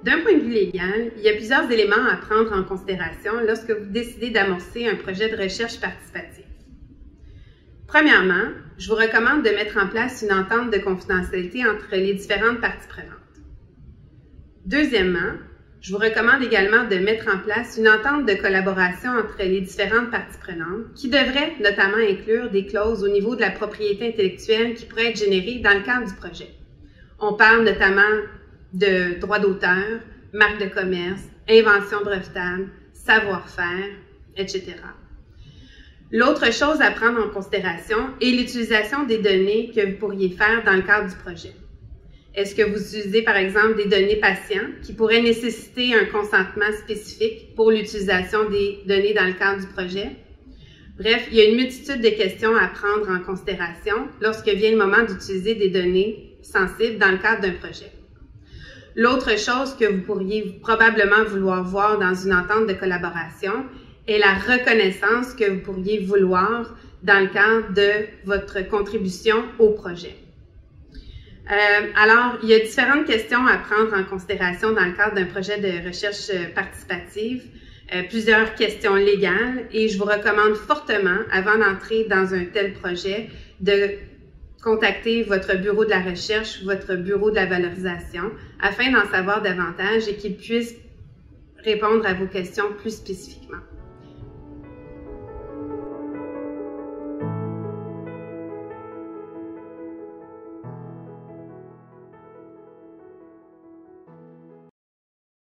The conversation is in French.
D'un point de vue légal, il y a plusieurs éléments à prendre en considération lorsque vous décidez d'amorcer un projet de recherche participative. Premièrement, je vous recommande de mettre en place une entente de confidentialité entre les différentes parties prenantes. Deuxièmement, je vous recommande également de mettre en place une entente de collaboration entre les différentes parties prenantes qui devrait notamment inclure des clauses au niveau de la propriété intellectuelle qui pourraient être générées dans le cadre du projet. On parle notamment de droits d'auteur, marque de commerce, invention brevetable, savoir-faire, etc. L'autre chose à prendre en considération est l'utilisation des données que vous pourriez faire dans le cadre du projet. Est-ce que vous utilisez, par exemple, des données patients qui pourraient nécessiter un consentement spécifique pour l'utilisation des données dans le cadre du projet? Bref, il y a une multitude de questions à prendre en considération lorsque vient le moment d'utiliser des données sensibles dans le cadre d'un projet. L'autre chose que vous pourriez probablement vouloir voir dans une entente de collaboration est la reconnaissance que vous pourriez vouloir dans le cadre de votre contribution au projet. Alors, il y a différentes questions à prendre en considération dans le cadre d'un projet de recherche participative, plusieurs questions légales, et je vous recommande fortement, avant d'entrer dans un tel projet, de contacter votre bureau de la recherche, votre bureau de la valorisation, afin d'en savoir davantage et qu'ils puissent répondre à vos questions plus spécifiquement.